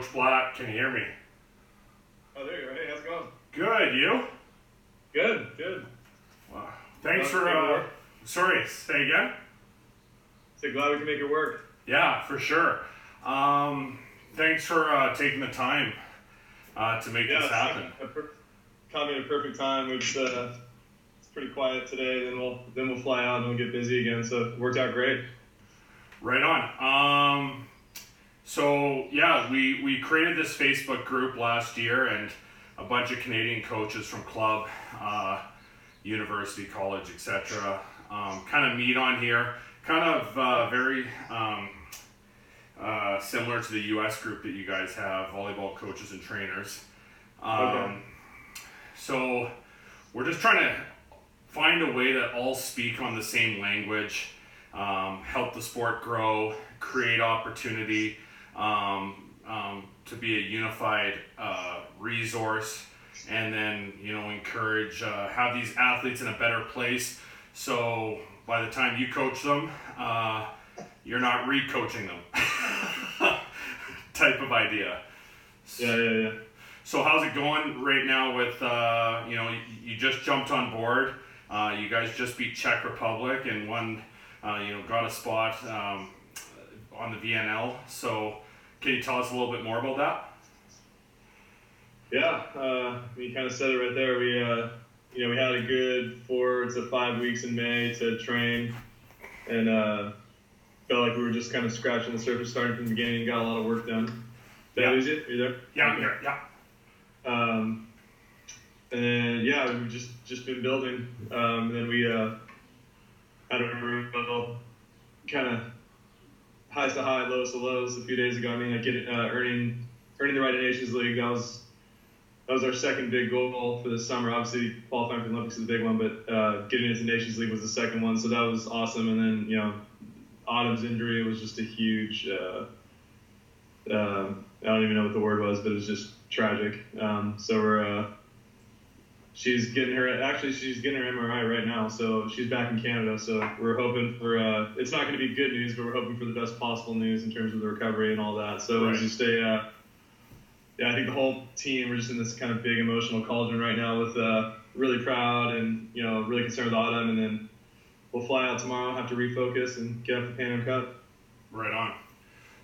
Coach Black. Can you hear me? Oh, there you are. Hey, how's it going? Good. You? Good. Wow. Thanks for. Sorry. Say again. So glad we can make it work. Yeah, for sure. Thanks for taking the time to make this happen. Caught me at a perfect time. It's pretty quiet today. Then we'll fly out and we'll get busy again. So it worked out great. Right on. So yeah, we created this Facebook group last year, and a bunch of Canadian coaches from club, university, college, etc. Kind of meet on here. Kind of very similar to the U.S. group that you guys have, volleyball coaches and trainers. Okay. So we're just trying to find a way that all speak on the same language, help the sport grow, create opportunity, to be a unified resource, and then encourage, have these athletes in a better place. So by the time you coach them, you're not re-coaching them, type of idea. Yeah. So how's it going right now with, you just jumped on board. You guys just beat Czech Republic and won, got a spot on the VNL. So can you tell us a little bit more about that? Yeah, you kind of said it right there. We had a good 4 to 5 weeks in May to train, and felt like we were just kind of scratching the surface, starting from the beginning, and got a lot of work done. Did I lose you? Are you there? Yeah, I'm here. Yeah. And then we've just been building. And then we had a real kind of highs to high, lows to lows a few days ago. I mean, earning the right in Nations League, that was our second big goal for this summer. Obviously, qualifying for the Olympics is the big one, but getting into Nations League was the second one, so that was awesome. And then Autumn's injury was just a huge. I don't even know what the word was, but it was just tragic. So she's getting her MRI right now, so she's back in Canada. So we're hoping for it's not going to be good news, but we're hoping for the best possible news in terms of the recovery and all that. So right. It's just I think the whole team, we're just in this kind of big emotional cauldron right now with really proud and really concerned with Autumn, and then we'll fly out tomorrow, have to refocus and get up the Pan Am Cup. Right on.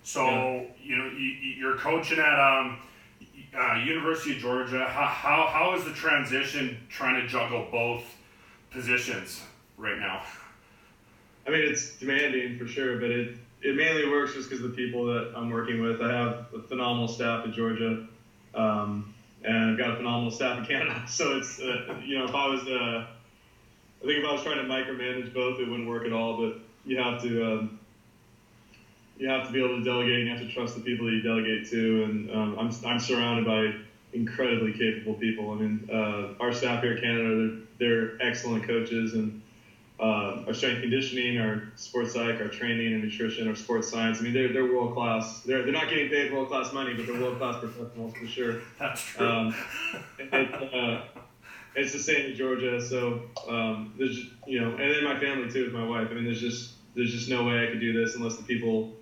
So you're coaching at University of Georgia. How is the transition trying to juggle both positions right now? I mean, it's demanding for sure, but it mainly works just because of the people that I'm working with. I have a phenomenal staff at Georgia, and I've got a phenomenal staff in Canada. So it's if I was trying to micromanage both, it wouldn't work at all. But you have to be able to delegate, and you have to trust the people that you delegate to. And I'm surrounded by incredibly capable people. I mean, our staff here in Canada, they're excellent coaches, and our strength conditioning, our sports psych, our training and nutrition, our sports science. I mean, they're world class. They're not getting paid world class money, but they're world class professionals for sure. That's true. It's the same in Georgia. So there's just, and then my family too, with my wife. I mean, there's just no way I could do this unless the people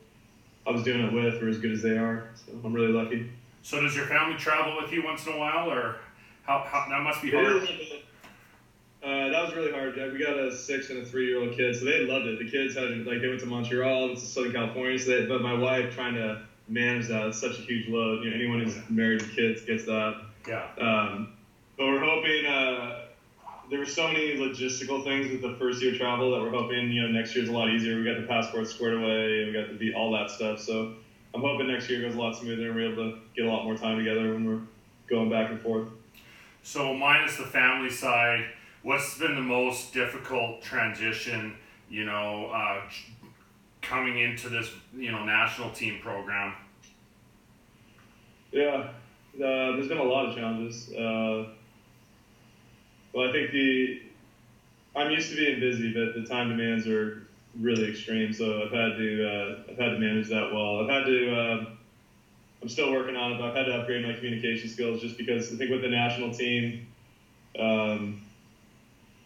I was doing it with were as good as they are. So I'm really lucky. So does your family travel with you once in a while, or how that must be hard? That was really hard. We got a 6 and a 3-year-old kid, so they loved it. The kids they went to Montreal, to Southern California, but my wife trying to manage that, it's such a huge load. Anyone who's married with kids gets that. Yeah. But we're hoping. There were so many logistical things with the first year travel that we're hoping next year's a lot easier. We got the passport squared away, and we got all that stuff. So I'm hoping next year goes a lot smoother, and we're able to get a lot more time together when we're going back and forth. So minus the family side, what's been the most difficult transition, coming into this, national team program? Yeah, there's been a lot of challenges. Well, I think I'm used to being busy, but the time demands are really extreme. So I've had to manage that well. I'm still working on it, but I've had to upgrade my communication skills just because I think with the national team,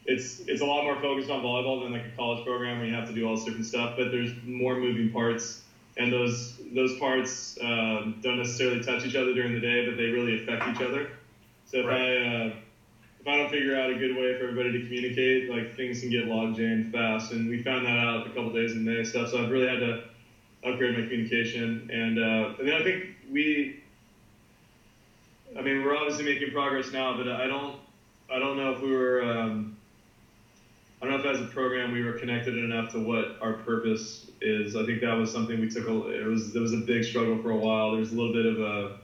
it's a lot more focused on volleyball than like a college program where you have to do all this different stuff, but there's more moving parts and those parts don't necessarily touch each other during the day, but they really affect each other. So if I don't figure out a good way for everybody to communicate, like things can get log jammed fast, and we found that out a couple days in May stuff. So I've really had to upgrade my communication, and then I think we're obviously making progress now, but I don't know if we were. I don't know if as a program we were connected enough to what our purpose is. I think that was something we took. There was a big struggle for a while. There's a little bit of I'm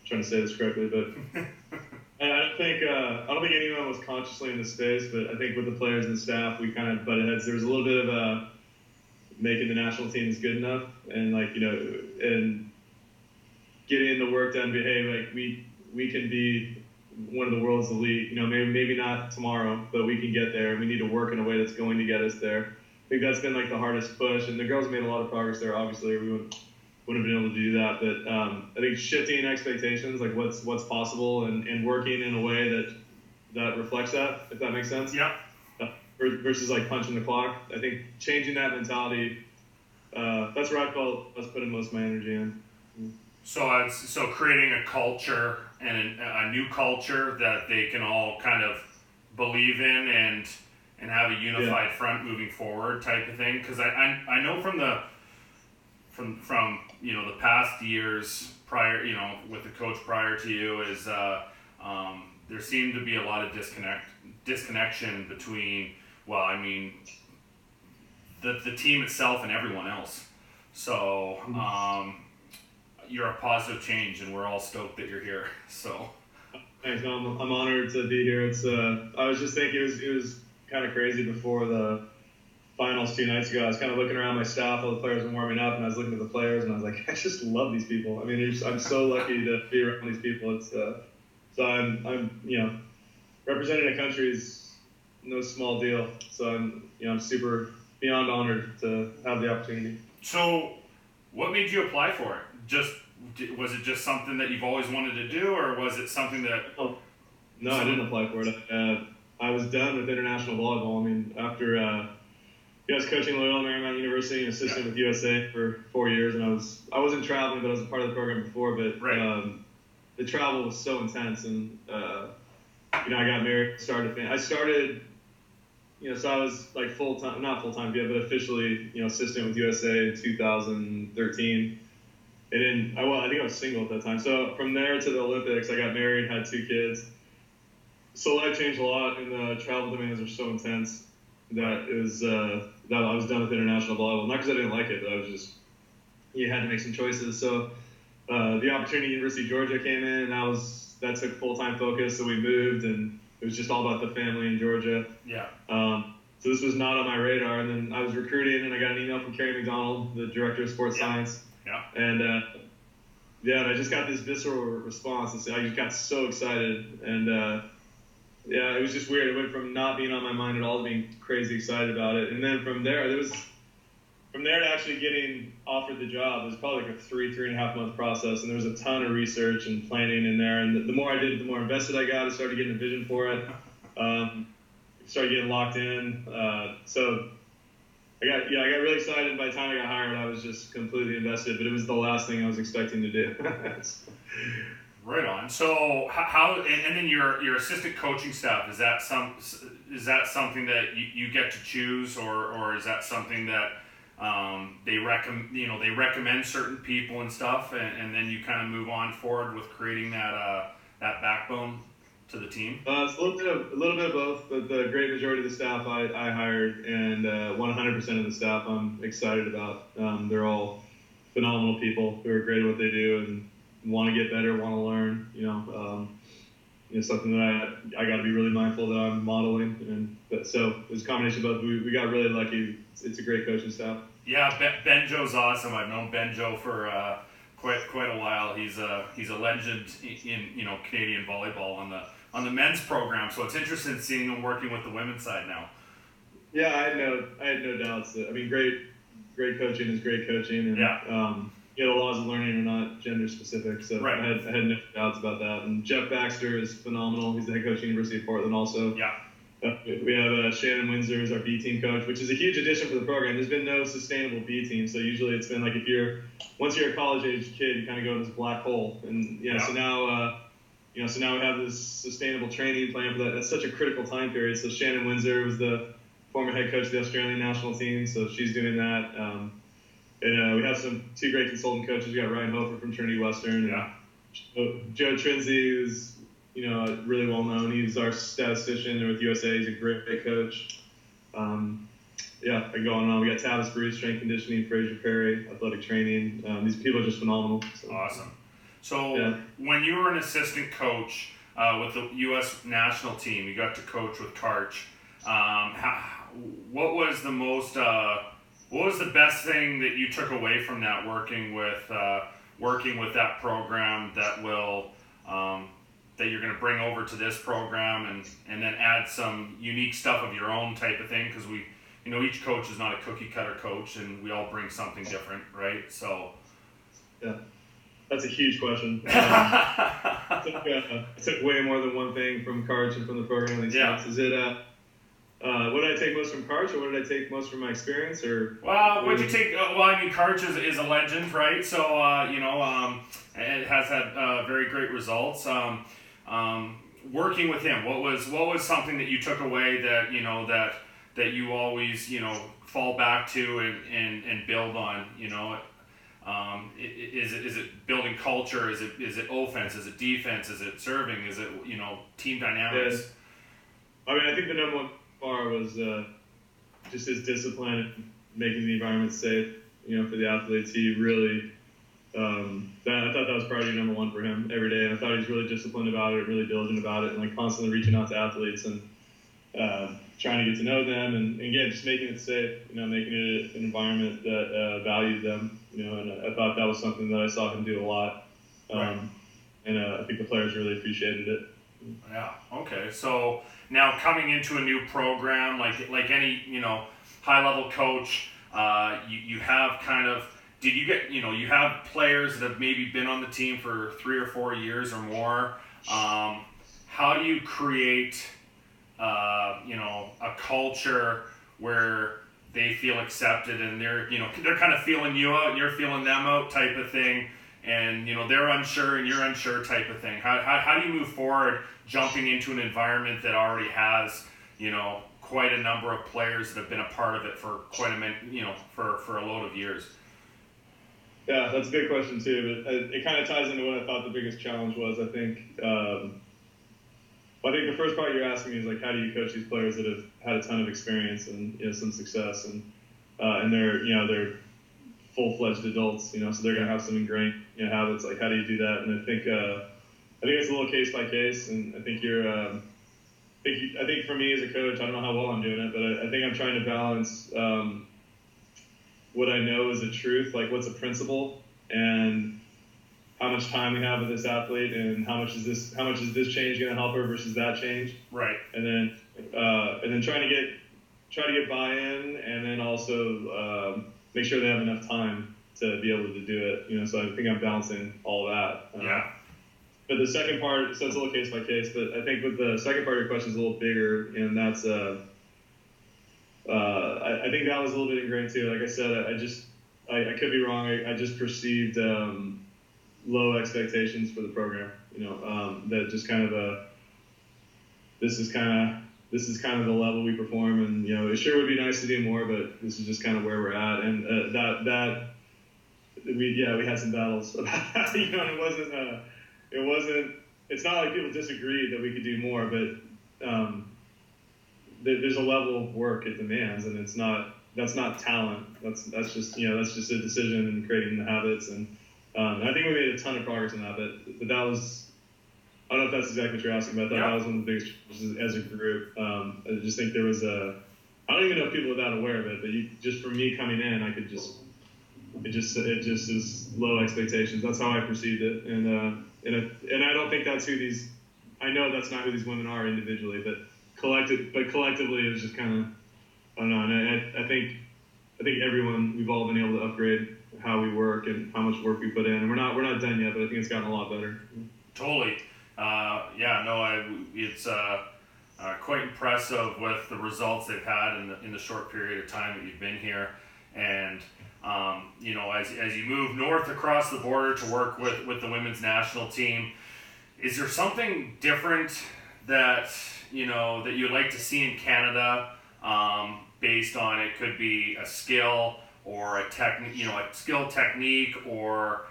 trying to say this correctly, but I don't think anyone was consciously in the space. But I think with the players and the staff, we kind of butted heads. There was a little bit of making the national team is good enough, and and getting the work done. But hey, like we can be one of the world's elite. Maybe not tomorrow, but we can get there. We need to work in a way that's going to get us there. I think that's been like the hardest push, and the girls made a lot of progress there. Obviously, we wouldn't have been able to do that. But I think shifting expectations, like what's possible, and working in a way that reflects that, if that makes sense. Yeah. Versus like punching the clock. I think changing that mentality. That's where I felt I was putting most of my energy in. So creating a culture and a new culture that they can all kind of believe in and have a unified front moving forward type of thing. Because I know from the the past years prior, with the coach prior to you, is there seemed to be a lot of disconnection between the team itself and everyone else. So you're a positive change, and we're all stoked that you're here. So thanks. I'm honored to be here. It's I was just thinking it was kind of crazy before the finals 2 nights ago. I was kind of looking around my staff while the players were warming up, and I was looking at the players, and I was like, I just love these people. I mean, I'm so lucky to be around these people. It's so I'm representing a country is no small deal. So I'm super beyond honored to have the opportunity. So what made you apply for it? Was it just something that you've always wanted to do, or was it something that? Oh, no, I didn't apply for it. I was done with international volleyball. I mean, after I was coaching Loyola Marymount University and assistant with USA for 4 years, and I wasn't traveling, but I was a part of the program before. But the travel was so intense, and I got married, I started. So I was like not full time yet, but officially, assistant with USA in 2013. And then I think I was single at that time. So from there to the Olympics, I got married, had 2 kids. So life changed a lot, and the travel demands are so intense that it was that I was done with international volleyball. Not because I didn't like it, but I was just had to make some choices. So the opportunity at University of Georgia came in, and that took full-time focus. So we moved, and it was just all about the family in Georgia. Yeah. So this was not on my radar, and then I was recruiting, and I got an email from Kerry McDonald, the director of sports science. Yeah. And and I just got this visceral response, and I just got so excited, and it was just weird. It went from not being on my mind at all to being crazy excited about it, and then from there to actually getting offered the job, it was probably like a 3.5 month process, and there was a ton of research and planning in there. And the more I did, the more invested I got. I started getting a vision for it. Started getting locked in. So I got really excited. By the time I got hired, I was just completely invested. But it was the last thing I was expecting to do. Right on. So how and then your assistant coaching staff, is that something that you get to choose, or is that something that they recommend certain people and stuff, and then you kind of move on forward with creating that backbone to the team? It's a little bit of both, but the great majority of the staff I hired, and 100% of the staff I'm excited about. They're all phenomenal people who are great at what they do and want to get better, want to learn. Something that I got to be really mindful that I'm modeling, so it was a combination of both. We got really lucky. It's a great coaching staff. Yeah, Benjo's awesome. I've known Benjo for quite a while. He's a legend in Canadian volleyball on the men's program. So it's interesting seeing him working with the women's side now. Yeah, I had no doubts. Great coaching is great coaching, and the laws of learning are not gender specific. So right. I had no doubts about that. And Jeff Baxter is phenomenal. He's the head coach at the University of Portland also. Yeah. We have Shannon Windsor as our B team coach, which is a huge addition for the program. There's been no sustainable B team, so usually it's been like once you're a college age kid, you kind of go in this black hole, and so now so now we have this sustainable training plan for that. That's such a critical time period. So Shannon Windsor was the former head coach of the Australian national team, so she's doing that. And we have two great consultant coaches. We got Ryan Hofer from Trinity Western. Yeah. Joe Trinzi, who's really well known. He's our statistician with USA. He's a great coach. I can go on and on. We got Tavis Bruce, strength conditioning, Fraser Perry, athletic training. These people are just phenomenal. So. Awesome. So when you were an assistant coach with the U.S. national team, you got to coach with Karch. What was the best thing that you took away from that working with that program that will that you're going to bring over to this program and then add some unique stuff of your own type of thing, because each coach is not a cookie cutter coach and we all bring something different, right? So that's a huge question. I took way more than one thing from Karch and from the program. Is it what did I take most from Karch, or what did I take most from my experience? Or what'd you take? Karch is a legend, right? So it has had very great results. Working with him, what was something that you took away that that you always fall back to and build on? Is it building culture? Is it offense? Is it defense? Is it serving? Is it team dynamics? Yeah. I think the number one bar was just his discipline and making the environment safe, for the athletes. He really, I thought that was priority number one for him every day. And I thought he was really disciplined about it, really diligent about it, and like constantly reaching out to athletes and trying to get to know them, and again, just making it safe, making it an environment that valued them, and I thought that was something that I saw him do a lot. Right. And I think the players really appreciated it. Yeah. Okay. So now coming into a new program, like any high level coach, you have kind of, did you get you have players that have maybe been on the team for 3 or 4 years or more. How do you create a culture where they feel accepted and they're kind of feeling you out and you're feeling them out type of thing, and they're unsure and you're unsure type of thing? How do you move forward jumping into an environment that already has quite a number of players that have been a part of it for quite for a load of years? Yeah, that's a big question too, but it kind of ties into what I thought the biggest challenge was. I think the first part you're asking me is like, how do you coach these players that have had a ton of experience and some success, and they're full-fledged adults, so they're gonna have some ingrained habits. Like, how do you do that? And I think it's a little case by case, and I think I think for me as a coach, I don't know how well I'm doing it, but I think I'm trying to balance what I know is a truth, like what's a principle, and how much time we have with this athlete, and how much is this change going to help her versus that change, right? And then try to get buy-in, and then also make sure they have enough time to be able to do it. So I think I'm balancing all of that. Yeah. But the second part, so it's a little case by case, but I think with the second part of your question is a little bigger, and that's I think that was a little bit ingrained too. Like I said, I could be wrong. I just perceived low expectations for the program. That just kind of this is kind of the level we perform, and it sure would be nice to do more, but this is just kind of where we're at, and we had some battles about that. It wasn't. It's not like people disagreed that we could do more, but there's a level of work it demands, and that's not talent. That's just a decision and creating the habits, and I think we made a ton of progress in that. But that was, I don't know if that's exactly what you're asking about. That was one of the biggest challenges as a group. I just think there was I don't even know if people were that aware of it, but just for me coming in, I could just it just is low expectations. That's how I perceived it, and I don't think that's who these. I know that's not who these women are individually, but collectively it was just kind of, I don't know. And I think everyone, we've all been able to upgrade how we work and how much work we put in, and we're not done yet, but I think it's gotten a lot better. Totally. quite impressive with the results they've had in the short period of time that you've been here. And as you move north across the border to work with the women's national team, is there something different that that you'd like to see in Canada, based on, it could be a skill or a technique, or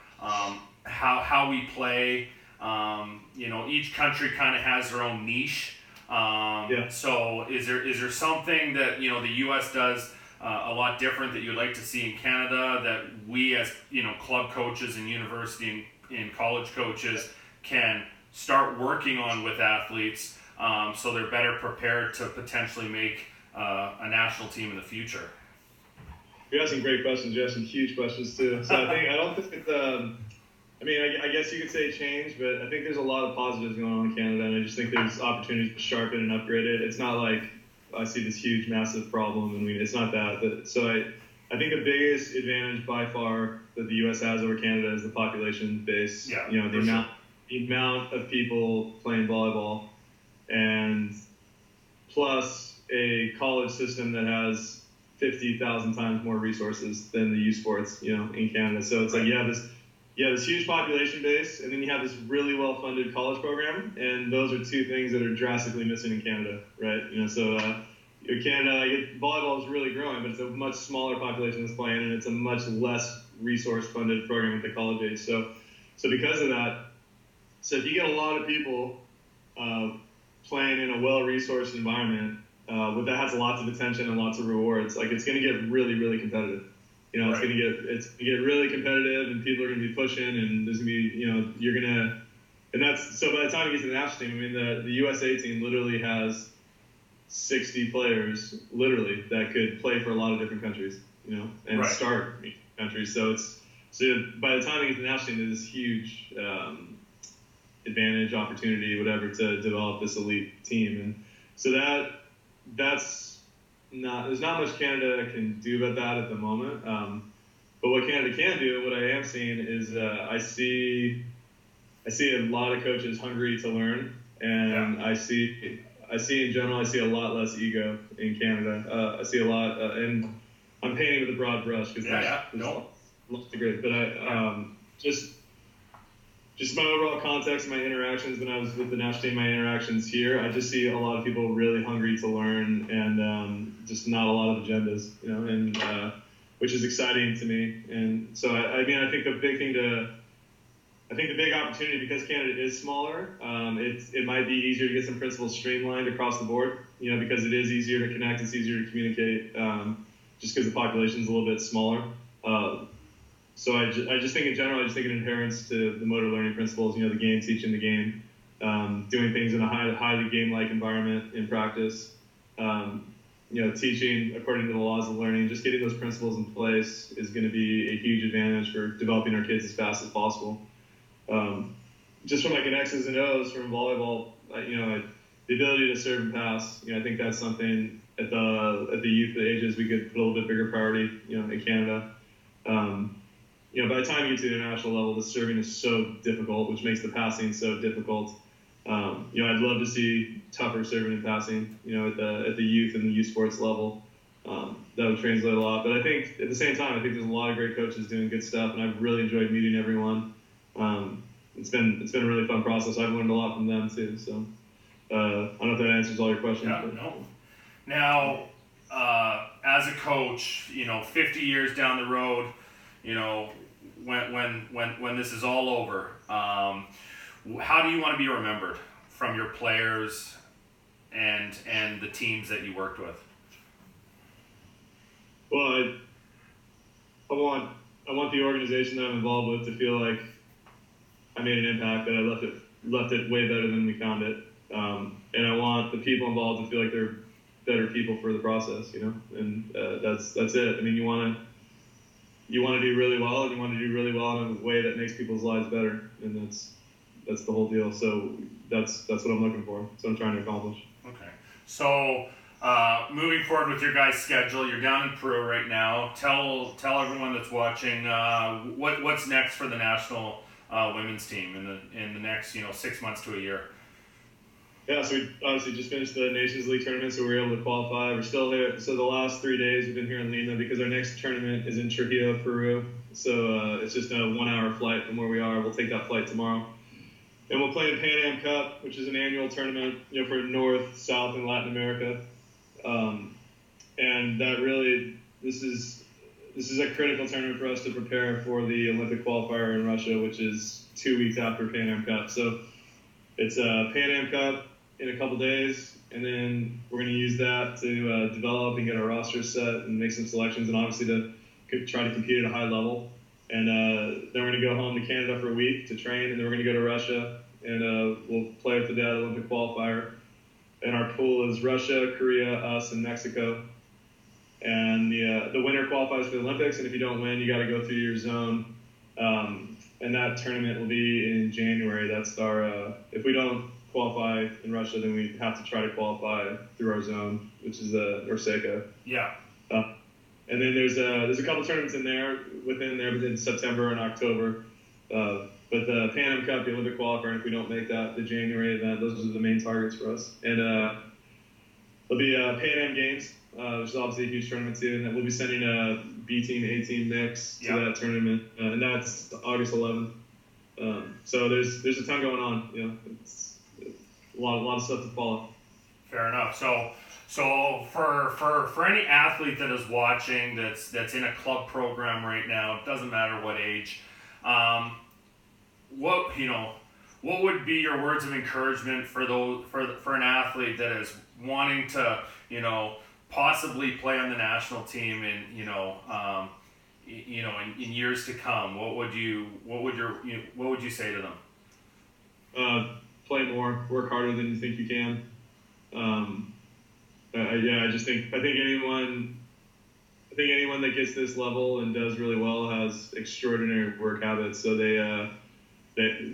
how we play. Each country kind of has their own niche. So is there something that the U.S. does a lot different that you'd like to see in Canada, that we as club coaches and university and college coaches can start working on with athletes, so they're better prepared to potentially make a national team in the future? You have some great questions. You have some huge questions too. So I don't think it's. I guess you could say change, but I think there's a lot of positives going on in Canada, and I just think there's opportunities to sharpen and upgrade it. It's not like I see this huge, massive problem, and it's not that. I think the biggest advantage by far that the U.S. has over Canada is the population base. Yeah, the amount of people playing volleyball, and plus a college system that has 50,000 times more resources than the U Sports, in Canada. So it's like you have this huge population base, and then you have this really well-funded college program, and those are two things that are drastically missing in Canada, right? Canada, volleyball is really growing, but it's a much smaller population that's playing, and it's a much less resource-funded program at the college age. So because of that, if you get a lot of people playing in a well-resourced environment, that has lots of attention and lots of rewards, it's going to get really, really competitive. Right. It's gonna get really competitive, and people are gonna be pushing, and there's gonna be, and that's, so by the time you get to the national team, the USA team literally has 60 players literally that could play for a lot of different countries, and right. start countries. So by the time you get to the national team, there's this huge advantage, opportunity, whatever, to develop this elite team, and so there's not much Canada can do about that at the moment. But what Canada can do, and what I am seeing, is I see a lot of coaches hungry to learn, and I see in general, I see a lot less ego in Canada. I see a lot, and I'm painting with a broad brush because lots of great. But just my overall context, my interactions when I was with the national team, my interactions here, I just see a lot of people really hungry to learn, and just not a lot of agendas, and which is exciting to me. And so I think the big opportunity, because Canada is smaller, it might be easier to get some principles streamlined across the board, because it is easier to connect, it's easier to communicate, just because the population is a little bit smaller. So I just think in general, it adherence to the motor learning principles, the game teaching the game, doing things in a highly game-like environment in practice, teaching according to the laws of learning, just getting those principles in place is going to be a huge advantage for developing our kids as fast as possible. Just from an X's and O's from volleyball, the ability to serve and pass, I think that's something at the youth ages we could put a little bit bigger priority, in Canada. By the time you get to the international level, the serving is so difficult, which makes the passing so difficult. I'd love to see tougher serving and passing, at the youth and the youth sports level. That would translate a lot. But I think at the same time, I think there's a lot of great coaches doing good stuff, and I've really enjoyed meeting everyone. It's been a really fun process. I've learned a lot from them too. So I don't know if that answers all your questions. Yeah, no. Now, as a coach, 50 years down the road, when this is all over, how do you want to be remembered from your players and the teams that you worked with? Well, I want the organization that I'm involved with to feel like I made an impact, that I left it way better than we found it, and I want the people involved to feel like they're better people for the process, and that's it. You want to do really well, and you want to do really well in a way that makes people's lives better, and that's the whole deal. So that's what I'm looking for. That's what I'm trying to accomplish. Okay. So moving forward with your guys' schedule, you're down in Peru right now. Tell everyone that's watching what's next for the national women's team in the next 6 months to a year. Yeah, so we obviously just finished the Nations League tournament, so we were able to qualify. We're still here. So the last 3 days we've been here in Lima because our next tournament is in Trujillo, Peru. So it's just a 1-hour flight from where we are. We'll take that flight tomorrow. And we'll play in Pan Am Cup, which is an annual tournament, for North, South, and Latin America. And that really, this is a critical tournament for us to prepare for the Olympic qualifier in Russia, which is 2 weeks after Pan Am Cup. So it's a Pan Am Cup in a couple days, and then we're going to use that to develop and get our roster set and make some selections, and obviously to try to compete at a high level. And then we're going to go home to Canada for a week to train, and then we're going to go to Russia, and we'll play for that Olympic qualifier. And our pool is Russia, Korea, us, and Mexico. And the winner qualifies for the Olympics, and if you don't win, you got to go through your zone. And that tournament will be in January. That's our if we don't qualify in Russia, then we have to try to qualify through our zone, which is the Orseka. Yeah. And then there's a couple tournaments within September and October. But the Pan Am Cup, the Olympic qualifier, and if we don't make that, the January event, those are the main targets for us. And there'll be Pan Am Games, which is obviously a huge tournament too, and then we'll be sending a B team, A team mix to that tournament, and that's August 11th. So there's a ton going on. It's a lot of stuff to follow. Fair enough. So for any athlete that is watching that's in a club program right now, it doesn't matter what age, what would be your words of encouragement for an athlete that is wanting to possibly play on the national team in years to come? What would you say to them? Play more, work harder than you think you can. I think anyone that gets this level and does really well has extraordinary work habits. So they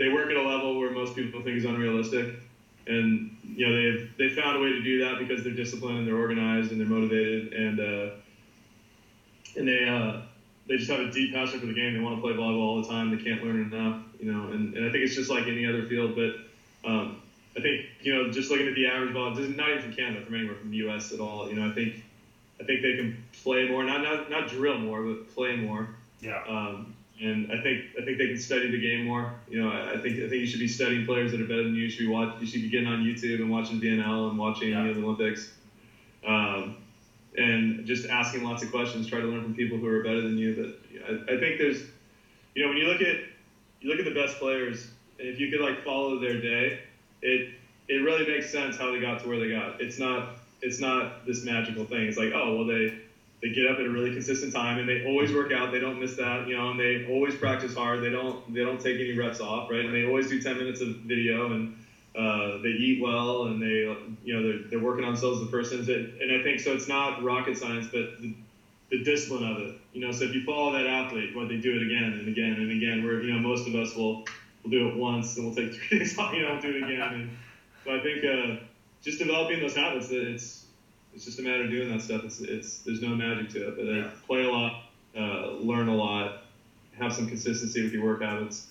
work at a level where most people think is unrealistic, and they found a way to do that because they're disciplined and they're organized and they're motivated, and they just have a deep passion for the game. They want to play volleyball all the time. They can't learn enough, and I think it's just like any other field, but I think, just looking at the average ball, not even from Canada, from anywhere, from the U.S. at all, I think they can play more, not drill more, but play more. Yeah. And I think they can study the game more. I think you should be studying players that are better than you. You should be getting on YouTube and watching VNL and watching the Olympics, and just asking lots of questions. Try to learn from people who are better than you. But I think there's, when you look at the best players, and if you could follow their day, it really makes sense how they got to where they got. It's not this magical thing. It's they get up at a really consistent time, and they always work out. They don't miss that, and they always practice hard. They don't take any reps off, right? And they always do 10 minutes of video, and they eat well, and they're working on themselves the first instant. And I think so. It's not rocket science, but the discipline of it. So if you follow that athlete, they do it again and again and again. Where most of us will do it once and we'll take 3 days off, do it again. And so I think just developing those habits, it's just a matter of doing that stuff. There's no magic to it, but play a lot, learn a lot, have some consistency with your work habits.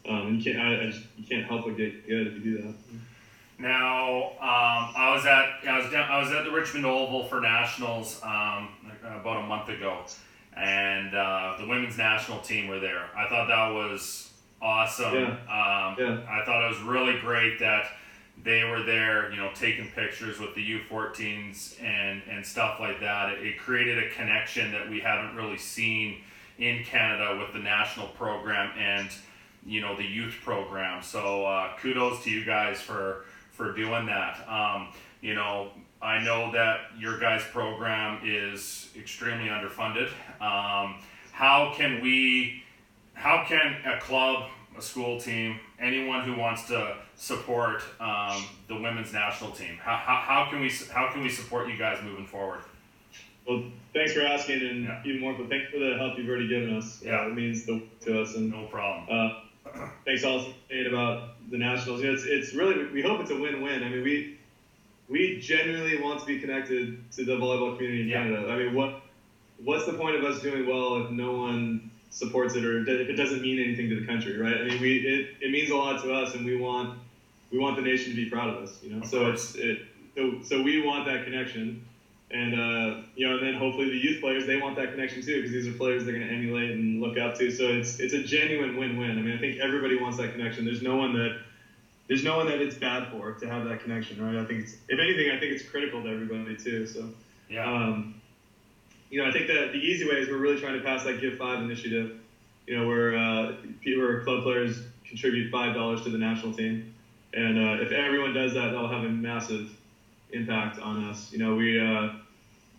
And you can't help but get good if you do that. Now, I was at the Richmond Oval for Nationals about a month ago, and the women's national team were there. I thought that was awesome. I thought it was really great that they were there, taking pictures with the U14s and stuff like that. It created a connection that we haven't really seen in Canada with the national program and the youth program. So kudos to you guys for doing that. I know that your guys' program is extremely underfunded. How can a club, a school team, anyone who wants to support the women's national team, how can we support you guys moving forward? Well, thanks for asking, and even more, but thanks for the help you've already given us. It means the world to us. And no problem. Thanks also for saying about the nationals. It's really, we hope it's a win-win. I mean, we genuinely want to be connected to the volleyball community in Canada. I mean, what's the point of us doing well if no one supports it, or if it doesn't mean anything to the country, right? I mean, it means a lot to us, and we want we want the nation to be proud of us, so we want that connection. And, and then hopefully the youth players, they want that connection too, because these are players they're going to emulate and look up to. So it's a genuine win-win. I mean, I think everybody wants that connection. There's no one that it's bad for to have that connection, right? I think if anything, I think it's critical to everybody too. So, yeah. I think that the easy way is we're really trying to pass that Give 5 initiative, where club players contribute $5 to the national team. And if everyone does that, that'll have a massive impact on us.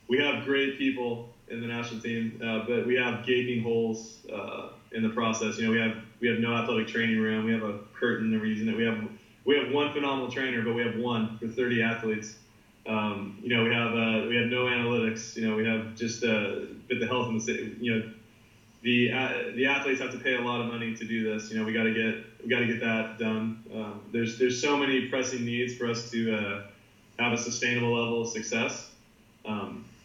We have great people in the national team, but we have gaping holes in the process. We have no athletic training room. We have a curtain. The reason that we have one phenomenal trainer, but we have one for 30 athletes. We have no analytics. We have just but the health and the athletes have to pay a lot of money to do this. We got to get that done. There's so many pressing needs for us to have a sustainable level of success.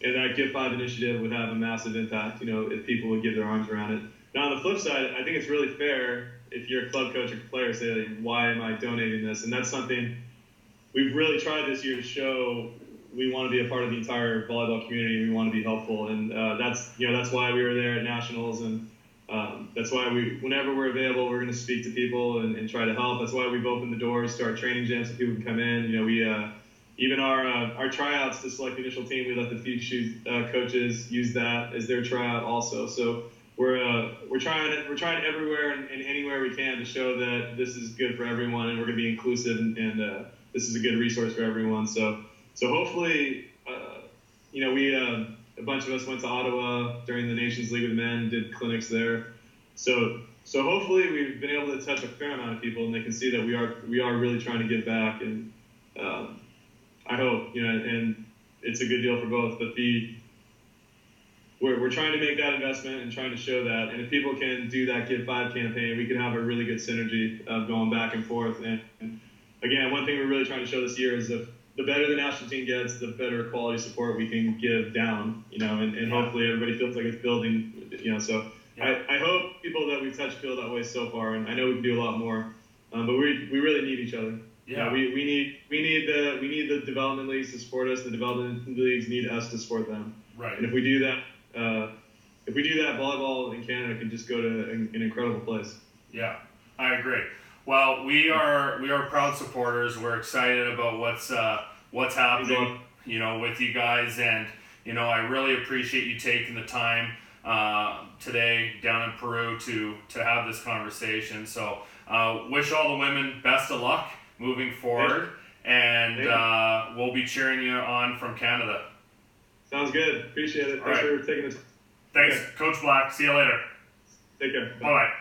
And that Give 5 initiative would have a massive impact, if people would give their arms around it. Now, on the flip side, I think it's really fair if you're a club coach or player, say, like, why am I donating this? And that's something we've really tried this year to show we want to be a part of the entire volleyball community. We want to be helpful. And that's why we were there at Nationals. And that's why whenever we're available, we're going to speak to people and try to help. That's why we've opened the doors to our training gyms so people can come in. Even our tryouts to select the initial team, we let the FISU coaches use that as their tryout also. So we're trying everywhere and anywhere we can to show that this is good for everyone, and we're going to be inclusive, and this is a good resource for everyone. So hopefully, a bunch of us went to Ottawa during the Nations League with Men, did clinics there. So hopefully we've been able to touch a fair amount of people, and they can see that we are really trying to give back. And I hope, and it's a good deal for both, but we're trying to make that investment and trying to show that. And if people can do that Give 5 campaign, we can have a really good synergy of going back and forth. And again, one thing we're really trying to show this year is the better the national team gets, the better quality support we can give down, and hopefully everybody feels like it's building, so yeah. I hope people that we've touched feel that way so far, and I know we can do a lot more, but we really need each other. Yeah, we need the development leagues to support us. The development leagues need us to support them. Right. And if we do that, volleyball in Canada can just go to an incredible place. Yeah, I agree. Well, we are proud supporters. We're excited about what's happening, with you guys, and I really appreciate you taking the time today down in Peru to have this conversation. So, wish all the women best of luck moving forward, and we'll be cheering you on from Canada. Sounds good. Appreciate it. Thanks for taking this. Thanks, Coach Black. See you later. Take care. Bye-bye.